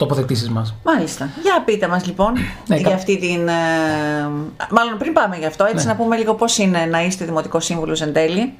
τοποθετήσεις μας. Μάλιστα. Για πείτε μας λοιπόν για αυτή την... Μάλλον πριν πάμε γι' αυτό, έτσι να πούμε λίγο πώς είναι να είστε δημοτικός σύμβουλος εν τέλει.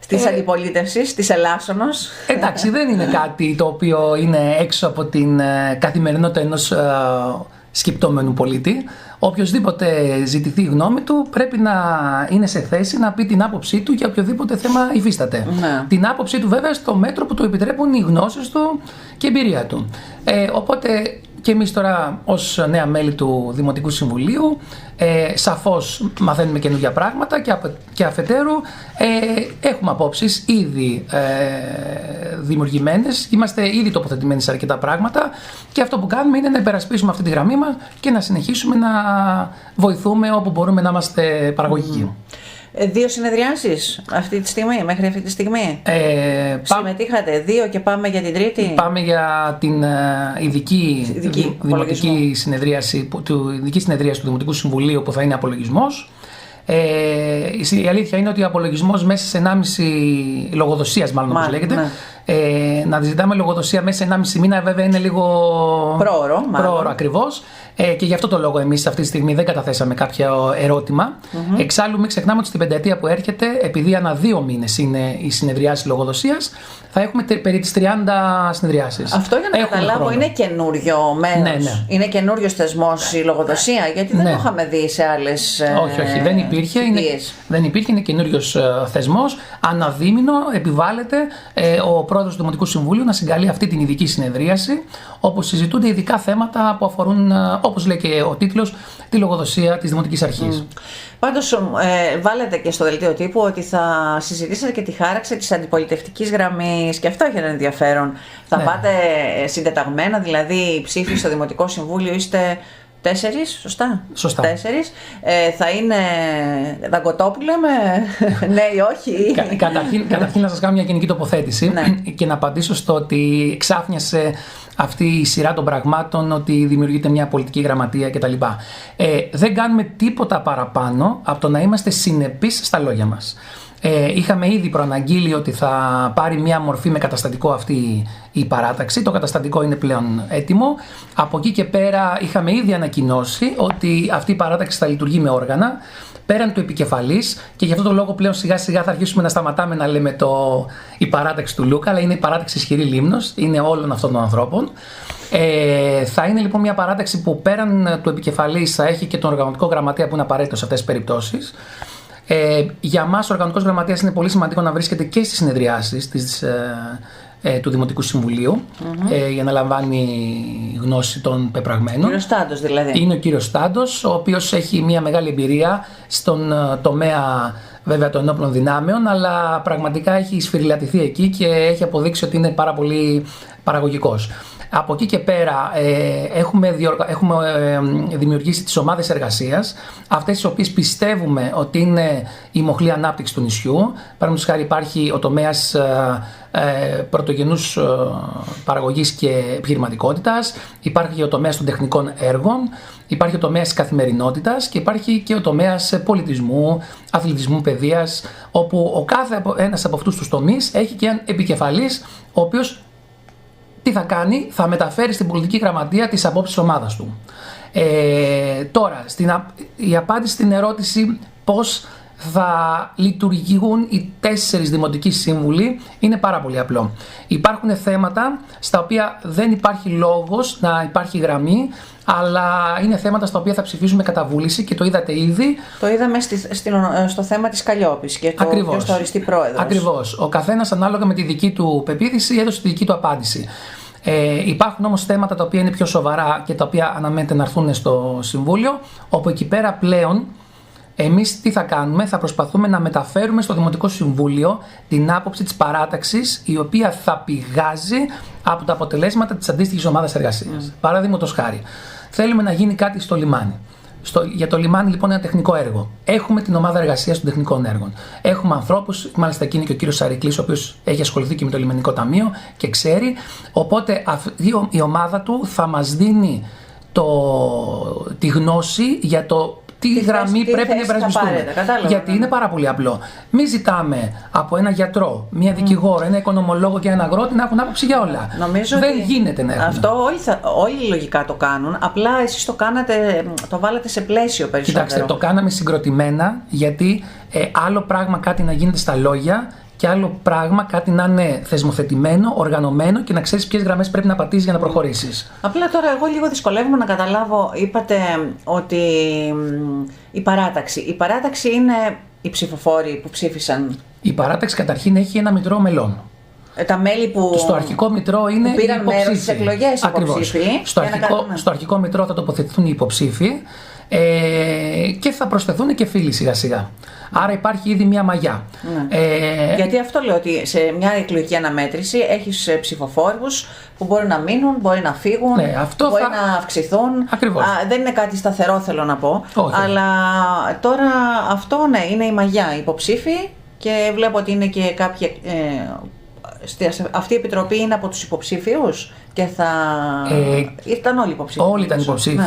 Της αντιπολίτευσης, της Ελλάσσονος. Εντάξει, δεν είναι κάτι το οποίο είναι έξω από την καθημερινότητα ενός σκεπτόμενου πολίτη. Οποιοςδήποτε ζητηθεί η γνώμη του πρέπει να είναι σε θέση να πει την άποψή του για οποιοδήποτε θέμα υφίσταται. Ναι. Την άποψή του βέβαια στο μέτρο που του επιτρέπουν οι γνώσεις του και η εμπειρία του. Οπότε και εμείς τώρα ως νέα μέλη του Δημοτικού Συμβουλίου σαφώς μαθαίνουμε καινούργια πράγματα και αφετέρου έχουμε απόψεις ήδη δημιουργημένες, είμαστε ήδη τοποθετημένοι σε αρκετά πράγματα και αυτό που κάνουμε είναι να υπερασπίσουμε αυτή τη γραμμή μας και να συνεχίσουμε να βοηθούμε όπου μπορούμε να είμαστε παραγωγικοί. 2 συνεδριάσεις αυτή τη στιγμή, μέχρι αυτή τη στιγμή. Συμμετείχατε 2 και πάμε για την τρίτη. Πάμε για την ειδική δημοτική συνεδρίαση του Δημοτικού Συμβουλίου που θα είναι απολογισμός. Η αλήθεια είναι ότι ο απολογισμός μέσα σε 1,5 λογοδοσίας, μάλλον όπως λέγεται. Ναι. Να ζητάμε λογοδοσία μέσα σε 1,5 μήνα, βέβαια είναι λίγο πρόωρο ακριβώς. Και γι' αυτό το λόγο εμείς αυτή τη στιγμή δεν καταθέσαμε κάποιο ερώτημα. Εξάλλου, μην ξεχνάμε ότι στην πενταετία που έρχεται, επειδή ανά 2 μήνες είναι η συνεδριάση λογοδοσίας, θα έχουμε περί τις 30 συνεδριάσεις. Αυτό για να καταλάβω είναι καινούριο μέρος. Ναι. Είναι καινούριος θεσμός η λογοδοσία, γιατί δεν το είχαμε δει σε άλλες. Όχι, δεν υπήρχε. Είναι καινούριος θεσμός. Αναδίμηνο επιβάλλεται ο πρόεδρος του Δημοτικού Συμβουλίου να συγκαλεί αυτή την ειδική συνεδρίαση, όπου συζητούνται ειδικά θέματα που αφορούν, όπως λέει και ο τίτλος, τη λογοδοσία της Δημοτικής Αρχής. Πάντως βάλετε και στο δελτίο τύπου ότι θα συζητήσετε και τη χάραξη της αντιπολιτευτικής γραμμής και αυτό έχει ένα ενδιαφέρον. Θα πάτε συντεταγμένα, δηλαδή ψήφοι στο Δημοτικό Συμβούλιο είστε 4, σωστά. 4. Θα είναι Δαγκωτόπουλε με ναι ή όχι. Καταρχήν να σας κάνω μια γενική τοποθέτηση και να απαντήσω στο ότι ξάφνιασε αυτή η σειρά των πραγμάτων ότι δημιουργείται μια πολιτική γραμματεία κτλ. Δεν κάνουμε τίποτα παραπάνω από το να είμαστε συνεπείς στα λόγια μας. Είχαμε ήδη προαναγγείλει ότι θα πάρει μια μορφή με καταστατικό αυτή η παράταξη. Το καταστατικό είναι πλέον έτοιμο. Από εκεί και πέρα είχαμε ήδη ανακοινώσει ότι αυτή η παράταξη θα λειτουργεί με όργανα πέραν του επικεφαλής και γι' αυτό το λόγο πλέον σιγά σιγά θα αρχίσουμε να σταματάμε να λέμε η παράταξη του Λούκα, αλλά είναι η παράταξη ισχυρή λίμνος, είναι όλων αυτών των ανθρώπων. Θα είναι λοιπόν μια παράταξη που πέραν του επικεφαλής θα έχει και τον οργανωτικό γραμματέα που είναι απαραίτητο σε αυτές τις περιπτώσεις. Για μας ο οργανωτικός γραμματέας είναι πολύ σημαντικό να βρίσκεται και στις συνεδριάσεις του Δημοτικού Συμβουλίου για να λαμβάνει γνώση των πεπραγμένων. Κύριος Στάντος δηλαδή. Είναι ο κύριος Στάντος, ο οποίος έχει μια μεγάλη εμπειρία στον τομέα βέβαια των ενόπλων δυνάμεων, αλλά πραγματικά έχει σφυριλατηθεί εκεί και έχει αποδείξει ότι είναι πάρα πολύ παραγωγικός. Από εκεί και πέρα έχουμε δημιουργήσει τις ομάδες εργασίας, αυτές τις οποίες πιστεύουμε ότι είναι η μοχλή ανάπτυξη του νησιού. Παραδείγματος χάρη υπάρχει ο τομέας πρωτογενούς παραγωγής και επιχειρηματικότητας, υπάρχει ο τομέας των τεχνικών έργων, υπάρχει ο τομέας της καθημερινότητας και υπάρχει και ο τομέας πολιτισμού, αθλητισμού, παιδείας, όπου ο κάθε ένας από αυτούς τους τομείς έχει και έναν επικεφαλής, ο οποίος τι θα κάνει, θα μεταφέρει στην πολιτική γραμματεία τις απόψεις της ομάδας του. Τώρα, η απάντηση στην ερώτηση πώς θα λειτουργούν οι 4 δημοτικοί σύμβουλοι είναι πάρα πολύ απλό. Υπάρχουν θέματα στα οποία δεν υπάρχει λόγος να υπάρχει γραμμή, αλλά είναι θέματα στα οποία θα ψηφίσουμε κατά βούληση και το είδατε ήδη. Το είδαμε στο θέμα της Καλλιόπης και το ποιος θα οριστεί πρόεδρος. Ακριβώς. Ο καθένας ανάλογα με τη δική του πεποίθηση έδωσε τη δική του απάντηση. Υπάρχουν όμως θέματα τα οποία είναι πιο σοβαρά και τα οποία αναμένεται να έρθουν στο Συμβούλιο, όπου εκεί πέρα πλέον εμείς τι θα κάνουμε, θα προσπαθούμε να μεταφέρουμε στο Δημοτικό Συμβούλιο την άποψη της παράταξης, η οποία θα πηγάζει από τα αποτελέσματα της αντίστοιχης ομάδας εργασίας. Παραδείγματος χάρη, θέλουμε να γίνει κάτι στο λιμάνι. Για το λιμάνι λοιπόν είναι ένα τεχνικό έργο. Έχουμε την ομάδα εργασίας των τεχνικών έργων. Έχουμε ανθρώπους, μάλιστα εκεί είναι και ο κύριος Σαρικλής, ο οποίος έχει ασχοληθεί και με το λιμενικό ταμείο και ξέρει. Οπότε η ομάδα του θα μας δίνει τη γνώση για το τι γραμμή πρέπει να υπερασπιστούμε. Γιατί είναι πάρα πολύ απλό. Μην ζητάμε από ένα γιατρό, μια δικηγόρο, ένα οικονομολόγο και ένα αγρότη να έχουν άποψη για όλα. Νομίζω δεν γίνεται να έχουν. Αυτό όλοι λογικά το κάνουν. Απλά εσείς το βάλατε σε πλαίσιο περισσότερο. Κοιτάξτε, το κάναμε συγκροτημένα, γιατί άλλο πράγμα κάτι να γίνεται στα λόγια και άλλο πράγμα κάτι να είναι θεσμοθετημένο, οργανωμένο και να ξέρεις ποιες γραμμές πρέπει να πατήσεις για να προχωρήσεις. Απλά τώρα εγώ λίγο δυσκολεύομαι να καταλάβω, είπατε ότι η παράταξη είναι οι ψηφοφόροι που ψήφισαν. Η παράταξη καταρχήν έχει ένα μητρό μελών. Τα μέλη που στο αρχικό μητρό είναι που πήραν μέρος στις εκλογές υποψήφοι. Στο αρχικό μητρό θα τοποθετηθούν οι υποψήφοι και θα προσθεθούν και φίλοι σιγά σιγά. Άρα υπάρχει ήδη μια μαγιά. Γιατί αυτό λέω, ότι σε μια εκλογική αναμέτρηση έχεις ψηφοφόρους που μπορεί να μείνουν, μπορεί να φύγουν, μπορεί να αυξηθούν. Δεν είναι κάτι σταθερό, θέλω να πω. Όχι. Αλλά τώρα αυτό είναι η μαγιά. Οι υποψήφοι, και βλέπω ότι είναι και κάποιοι. Αυτή η επιτροπή είναι από τους υποψήφιους και θα. Ήταν όλοι υποψήφοι. Όλοι ήταν υποψήφοι.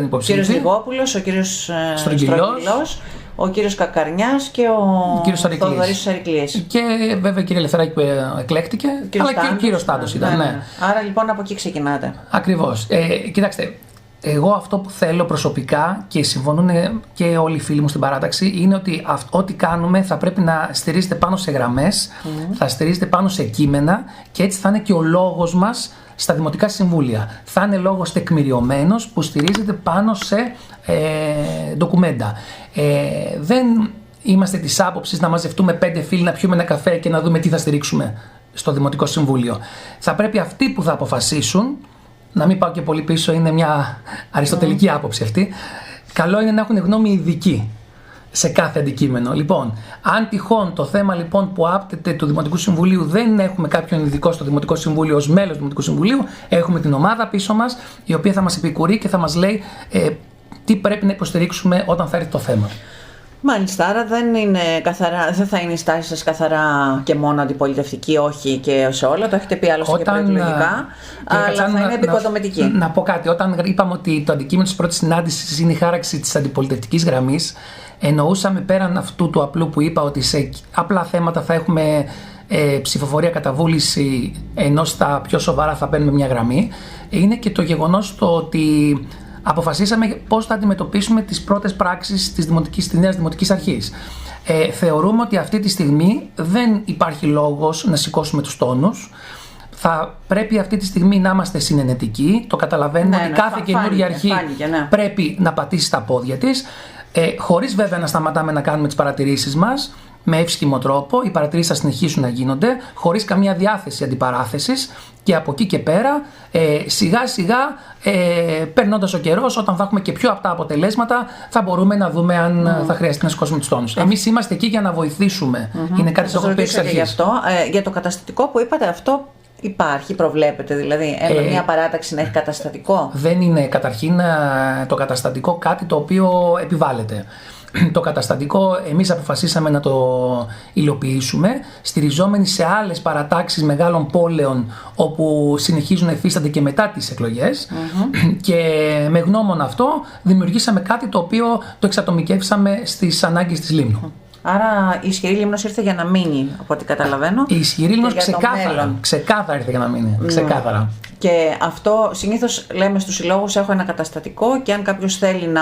Ο κύριος Λιγόπουλος, ο κύριος Στρογγυλός, ο κύριος Κακαρνιάς και ο Θοδωρής Σαρικλής. Και βέβαια η κυρία Ελευθεράκη που εκλέκτηκε, αλλά και ο κύριος Τάντος ήταν. Ναι. Άρα λοιπόν από εκεί ξεκινάτε. Ακριβώς. Κοιτάξτε, εγώ αυτό που θέλω προσωπικά και συμφωνούν και όλοι οι φίλοι μου στην παράταξη είναι ότι ό,τι κάνουμε θα πρέπει να στηρίζεται πάνω σε γραμμές, θα στηρίζεται πάνω σε κείμενα και έτσι θα είναι και ο λόγος μας στα δημοτικά συμβούλια. Θα είναι λόγος τεκμηριωμένος που στηρίζεται πάνω σε ντοκουμέντα. Δεν είμαστε της άποψης να μαζευτούμε 5 φίλοι να πιούμε ένα καφέ και να δούμε τι θα στηρίξουμε στο Δημοτικό Συμβούλιο. Θα πρέπει αυτοί που θα αποφασίσουν, να μην πάω και πολύ πίσω, είναι μια αριστοτελική άποψη αυτή, καλό είναι να έχουν γνώμη ειδική σε κάθε αντικείμενο. Λοιπόν, αν τυχόν το θέμα λοιπόν που άπτεται του Δημοτικού Συμβουλίου δεν έχουμε κάποιον ειδικό στο Δημοτικό Συμβούλιο ως μέλος του Δημοτικού Συμβουλίου, έχουμε την ομάδα πίσω μας η οποία θα μας επικουρεί και θα μας λέει τι πρέπει να υποστηρίξουμε όταν θα έρθει το θέμα. Μάλιστα, άρα δεν θα είναι η στάση σας καθαρά και μόνο αντιπολιτευτική, όχι και σε όλα, το έχετε πει άλλωστε και προεκλογικά, αλλά θα είναι επικοδομητική. Να πω κάτι, όταν είπαμε ότι το αντικείμενο της πρώτης συνάντησης είναι η χάραξη της αντιπολιτευτικής γραμμής, εννοούσαμε πέραν αυτού του απλού που είπα ότι σε απλά θέματα θα έχουμε ψηφοφορία κατά βούληση, ενώ στα πιο σοβαρά θα παίρνουμε μια γραμμή, είναι και το γεγονός το ότι αποφασίσαμε πώς θα αντιμετωπίσουμε τις πρώτες πράξεις της νέας Δημοτικής Αρχής. Θεωρούμε ότι αυτή τη στιγμή δεν υπάρχει λόγος να σηκώσουμε τους τόνους. Θα πρέπει αυτή τη στιγμή να είμαστε συνενετικοί. Το καταλαβαίνουμε ότι κάθε καινούργια αρχή πρέπει να πατήσει στα πόδια της, χωρίς βέβαια να σταματάμε να κάνουμε τις παρατηρήσεις μας με εύσχυμο τρόπο. Οι παρατηρήσεις θα συνεχίσουν να γίνονται χωρίς καμία διάθεση αντιπαράθεσης και από εκεί και πέρα σιγά σιγά περνώντας ο καιρός, όταν θα έχουμε και πιο απτά αποτελέσματα, θα μπορούμε να δούμε αν θα χρειαστεί να σηκώσουμε τους τόνους. Εμείς είμαστε εκεί για να βοηθήσουμε. Είναι κάτι που έχω πει εξ αρχής. Για το καταστατικό που είπατε, αυτό υπάρχει, προβλέπετε δηλαδή μια παράταξη να έχει καταστατικό? Δεν είναι καταρχήν το καταστατικό κάτι το οποίο επιβάλλεται. Το καταστατικό εμείς αποφασίσαμε να το υλοποιήσουμε στηριζόμενοι σε άλλες παρατάξεις μεγάλων πόλεων όπου συνεχίζουν να υφίστανται και μετά τις εκλογές και με γνώμονα αυτό δημιουργήσαμε κάτι το οποίο το εξατομικεύσαμε στις ανάγκες της Λίμνου. Άρα η ισχυρή Λίμνος ήρθε για να μείνει, από ό,τι καταλαβαίνω. Η ισχυρή Λίμνος ξεκάθαρα ήρθε για να μείνει. Ξεκάθαρα. Και αυτό συνήθως λέμε στους συλλόγους: έχω ένα καταστατικό και αν κάποιος θέλει να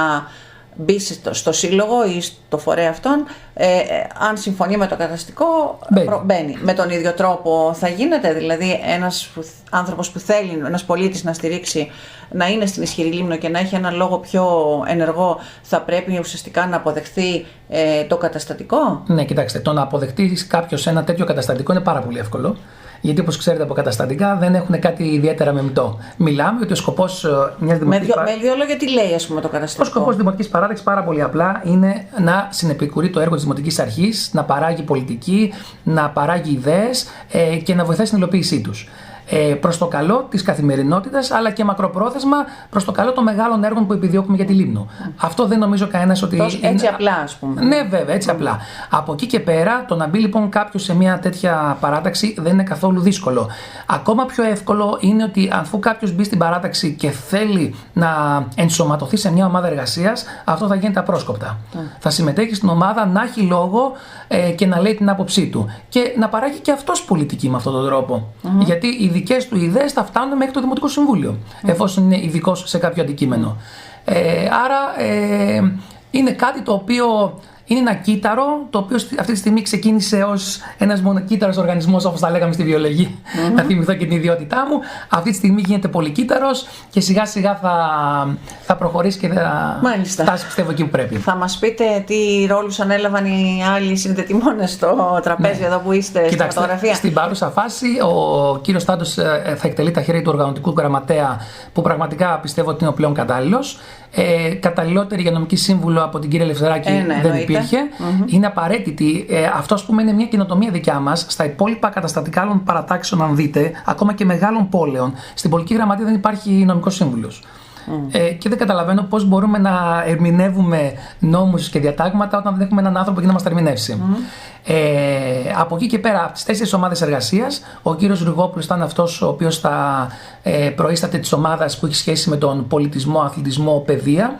μπει στο σύλλογο ή στο φορέα αυτόν, αν συμφωνεί με το καταστατικό, μπαίνει. Με τον ίδιο τρόπο θα γίνεται, δηλαδή ένας άνθρωπος που θέλει, ένας πολίτης να στηρίξει, να είναι στην ισχυρή Λίμνο και να έχει ένα λόγο πιο ενεργό, θα πρέπει ουσιαστικά να αποδεχθεί το καταστατικό? Ναι, κοιτάξτε, το να αποδεχτεί κάποιος ένα τέτοιο καταστατικό είναι πάρα πολύ εύκολο. Γιατί όπως ξέρετε από καταστατικά δεν έχουν κάτι ιδιαίτερα μεμιτό. Μιλάμε ότι ο σκοπός μιας δημοτικής παράταξης. Με δύο λόγια, τι λέει ας πούμε το καταστατικό? Ο σκοπός δημοτικής παράταξης πάρα πολύ απλά είναι να συνεπικουρεί το έργο της Δημοτικής Αρχής, να παράγει πολιτική, να παράγει ιδέες και να βοηθάει στην υλοποίησή τους. προς το καλό της καθημερινότητας, αλλά και μακροπρόθεσμα προς το καλό των μεγάλων έργων που επιδιώκουμε για τη Λίμνο. Αυτό δεν νομίζω κανένας ότι. Έτσι απλά, ας πούμε. Ναι, βέβαια, έτσι απλά. Από εκεί και πέρα, το να μπει λοιπόν κάποιος σε μια τέτοια παράταξη δεν είναι καθόλου δύσκολο. Ακόμα πιο εύκολο είναι ότι αφού κάποιος μπει στην παράταξη και θέλει να ενσωματωθεί σε μια ομάδα εργασίας, αυτό θα γίνεται απρόσκοπτα. Θα συμμετέχει στην ομάδα, να έχει λόγο και να λέει την άποψή του. Και να παράγει και αυτός πολιτική με αυτόν τον τρόπο. Γιατί οι δικές του ιδέες θα φτάνουν μέχρι το Δημοτικό Συμβούλιο, εφόσον είναι ειδικός σε κάποιο αντικείμενο. Άρα είναι κάτι το οποίο είναι ένα κύτταρο, το οποίο αυτή τη στιγμή ξεκίνησε ως ένας μονοκύτταρος οργανισμός, όπως τα λέγαμε στη βιολογία. Να θυμηθώ και την ιδιότητά μου. Αυτή τη στιγμή γίνεται πολυκύτταρος και σιγά σιγά θα προχωρήσει και θα φτάσει, πιστεύω, εκεί που πρέπει. Θα μας πείτε τι ρόλους ανέλαβαν οι άλλοι συνδετημόνες στο τραπέζι εδώ που είστε? Κοιτάξτε, στη φωτογραφία. Στην παρούσα φάση ο κύριος Τάντος θα εκτελεί τα χέρια του οργανωτικού γραμματέα, που πραγματικά πιστεύω ότι είναι ο πλέον κατάλληλος. Καταλληλότερη για νομική σύμβουλο από την κυρία Ελευθεράκη δεν υπήρχε. Είναι απαραίτητη. Αυτό, ας πούμε, είναι μια καινοτομία δικιά μας. Στα υπόλοιπα καταστατικά άλλων παρατάξεων, αν δείτε, ακόμα και μεγάλων πόλεων, στην πολιτική γραμματεία δεν υπάρχει νομικός σύμβουλος. Και δεν καταλαβαίνω πώς μπορούμε να ερμηνεύουμε νόμους και διατάγματα όταν δεν έχουμε έναν άνθρωπο και να μας τα ερμηνεύσει. Από εκεί και πέρα, από τις 4 ομάδες εργασίας, ο κύριος Ριγόπουλος ήταν αυτός ο οποίος θα προείσταται της ομάδας που έχει σχέση με τον πολιτισμό, αθλητισμό, παιδεία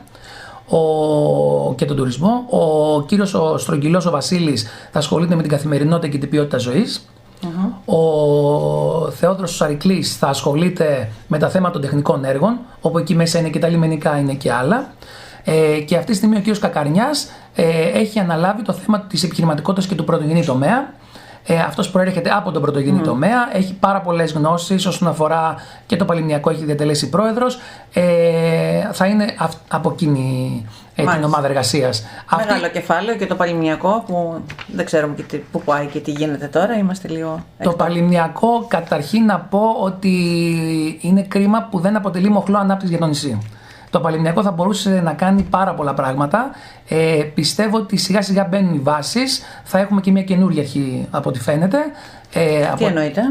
και τον τουρισμό. Ο κύριος Στρογγυλός, ο Βασίλης, θα ασχολείται με την καθημερινότητα και την ποιότητα ζωής. Ο Θεόδωρος Σαρικλής θα ασχολείται με τα θέματα των τεχνικών έργων, όπου εκεί μέσα είναι και τα λιμενικά, είναι και άλλα. Και αυτή τη στιγμή ο κύριος Κακαρνιάς έχει αναλάβει το θέμα της επιχειρηματικότητας και του πρωτογενή τομέα. Αυτός προέρχεται από τον πρωτογενή τομέα, έχει πάρα πολλές γνώσεις όσον αφορά και το Παλαιμνιακό, έχει διατελέσει πρόεδρος. Θα είναι από εκείνη την ομάδα εργασίας. Μεγάλο κεφάλαιο και το Παλαιμνιακό, που δεν ξέρουμε πού πάει και τι γίνεται τώρα, είμαστε λίγο. Το Παλαιμνιακό, καταρχήν να πω ότι είναι κρίμα που δεν αποτελεί μοχλό ανάπτυξη για το νησί. Το Παλαιμνιακό θα μπορούσε να κάνει πάρα πολλά πράγματα. Πιστεύω ότι σιγά σιγά μπαίνουν οι βάσεις. Θα έχουμε και μια καινούργια αρχή από ό,τι φαίνεται. Τι εννοείται?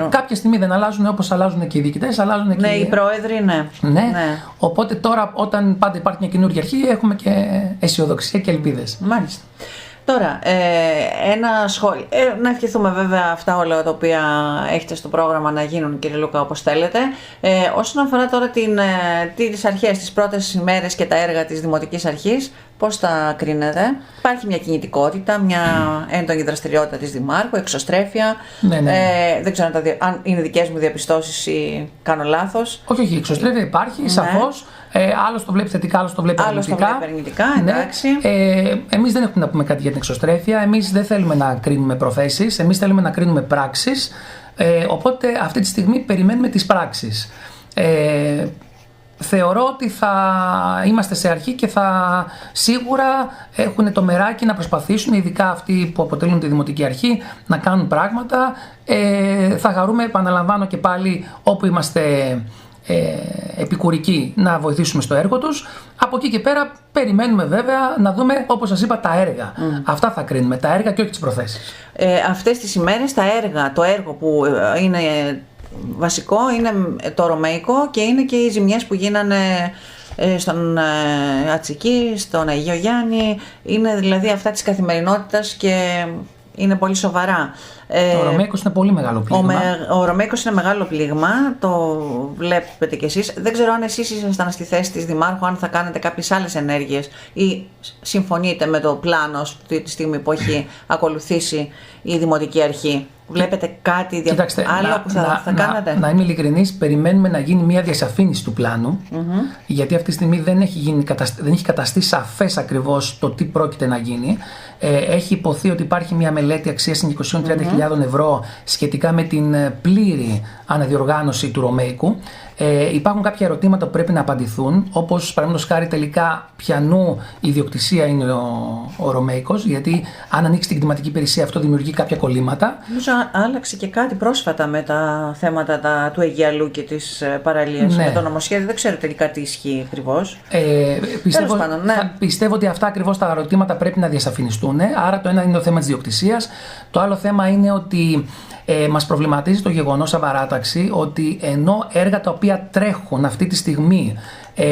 Κάποια στιγμή δεν αλλάζουν όπως αλλάζουν και οι διοικητές. Ναι, οι πρόεδροι, ναι. Οπότε τώρα, όταν πάντα υπάρχει μια καινούργια αρχή, έχουμε και αισιοδοξία και ελπίδες. Μάλιστα. Τώρα, ένα σχόλιο. Να ευχηθούμε βέβαια αυτά όλα τα οποία έχετε στο πρόγραμμα να γίνουν, κύριε Λούκα, όπως θέλετε. Όσον αφορά τώρα τις αρχές, τις πρώτες ημέρες και τα έργα της Δημοτικής Αρχής, πώς τα κρίνετε? Υπάρχει μια κινητικότητα, μια έντονη δραστηριότητα της Δημάρχου, εξωστρέφεια. Ναι. Δεν ξέρω αν είναι δικές μου διαπιστώσεις ή κάνω λάθος. Όχι, εξωστρέφεια υπάρχει, σαφώς. Άλλος το βλέπει θετικά, άλλος το βλέπει αρνητικά. Εντάξει. Εμείς δεν έχουμε να πούμε κάτι για την εξωστρέφεια. Εμείς δεν θέλουμε να κρίνουμε προθέσεις. Εμείς θέλουμε να κρίνουμε πράξεις. Οπότε αυτή τη στιγμή περιμένουμε τις πράξεις. Θεωρώ ότι θα είμαστε σε αρχή και θα σίγουρα έχουν το μεράκι να προσπαθήσουν, ειδικά αυτοί που αποτελούν τη Δημοτική Αρχή, να κάνουν πράγματα. Θα χαρούμε, επαναλαμβάνω και πάλι, όπου είμαστε επικουρικοί, να βοηθήσουμε στο έργο τους. Από εκεί και πέρα περιμένουμε βέβαια να δούμε, όπως σας είπα, τα έργα. Αυτά θα κρίνουμε, τα έργα και όχι τις προθέσεις. Αυτές τις ημέρες το έργο που είναι βασικό είναι το Ρωμαϊκό και είναι και οι ζημιές που γίνανε στον Ατσική, στον Αγίο Γιάννη. Είναι δηλαδή αυτά της καθημερινότητας και είναι πολύ σοβαρά. Ο Ρωμαϊκός είναι πολύ μεγάλο πλήγμα. Ο Ρωμαϊκός είναι μεγάλο πλήγμα, το βλέπετε κι εσείς. Δεν ξέρω αν εσείς ήσασταν στη θέση της Δημάρχου, αν θα κάνετε κάποιες άλλες ενέργειες ή συμφωνείτε με το πλάνο αυτή τη στιγμή που έχει ακολουθήσει η Δημοτική Αρχή. Βλέπετε κάτι άλλο που θα κάνετε? Να είμαι ειλικρινής, περιμένουμε να γίνει μια διασαφήνιση του πλάνου, γιατί αυτή τη στιγμή δεν έχει καταστεί σαφές ακριβώς το τι πρόκειται να γίνει. Έχει υποθεί ότι υπάρχει μια μελέτη αξίας 230.000 ευρώ σχετικά με την πλήρη αναδιοργάνωση του Ρωμαϊκού. Υπάρχουν κάποια ερωτήματα που πρέπει να απαντηθούν, όπως παραδείγματος χάρη τελικά ποιανού ιδιοκτησία είναι ο Ρωμαϊκός, γιατί αν ανοίξει την κτηματική υπηρεσία αυτό δημιουργεί κάποια κολλήματα. Νομίζω άλλαξε και κάτι πρόσφατα με τα θέματα του Αιγιαλού και της παραλίας, με το νομοσχέδιο. Δεν ξέρω τελικά τι ισχύει ακριβώς. Πιστεύω ότι αυτά ακριβώς τα ερωτήματα πρέπει να διασαφινιστούν. Άρα το ένα είναι το θέμα της ιδιοκτησίας. Το άλλο θέμα είναι ότι Μας προβληματίζει το γεγονός σαν παράταξη ότι ενώ έργα τα οποία τρέχουν αυτή τη στιγμή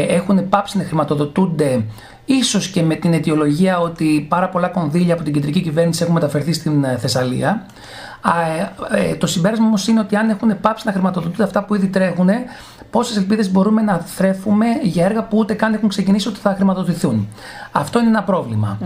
έχουν πάψει να χρηματοδοτούνται, ίσως και με την αιτιολογία ότι πάρα πολλά κονδύλια από την κεντρική κυβέρνηση έχουν μεταφερθεί στην Θεσσαλία. Το συμπέρασμα όμως είναι ότι αν έχουν πάψει να χρηματοδοτούνται αυτά που ήδη τρέχουν, πόσες ελπίδες μπορούμε να θρέφουμε για έργα που ούτε καν έχουν ξεκινήσει ότι θα χρηματοδοτηθούν. Αυτό είναι ένα πρόβλημα.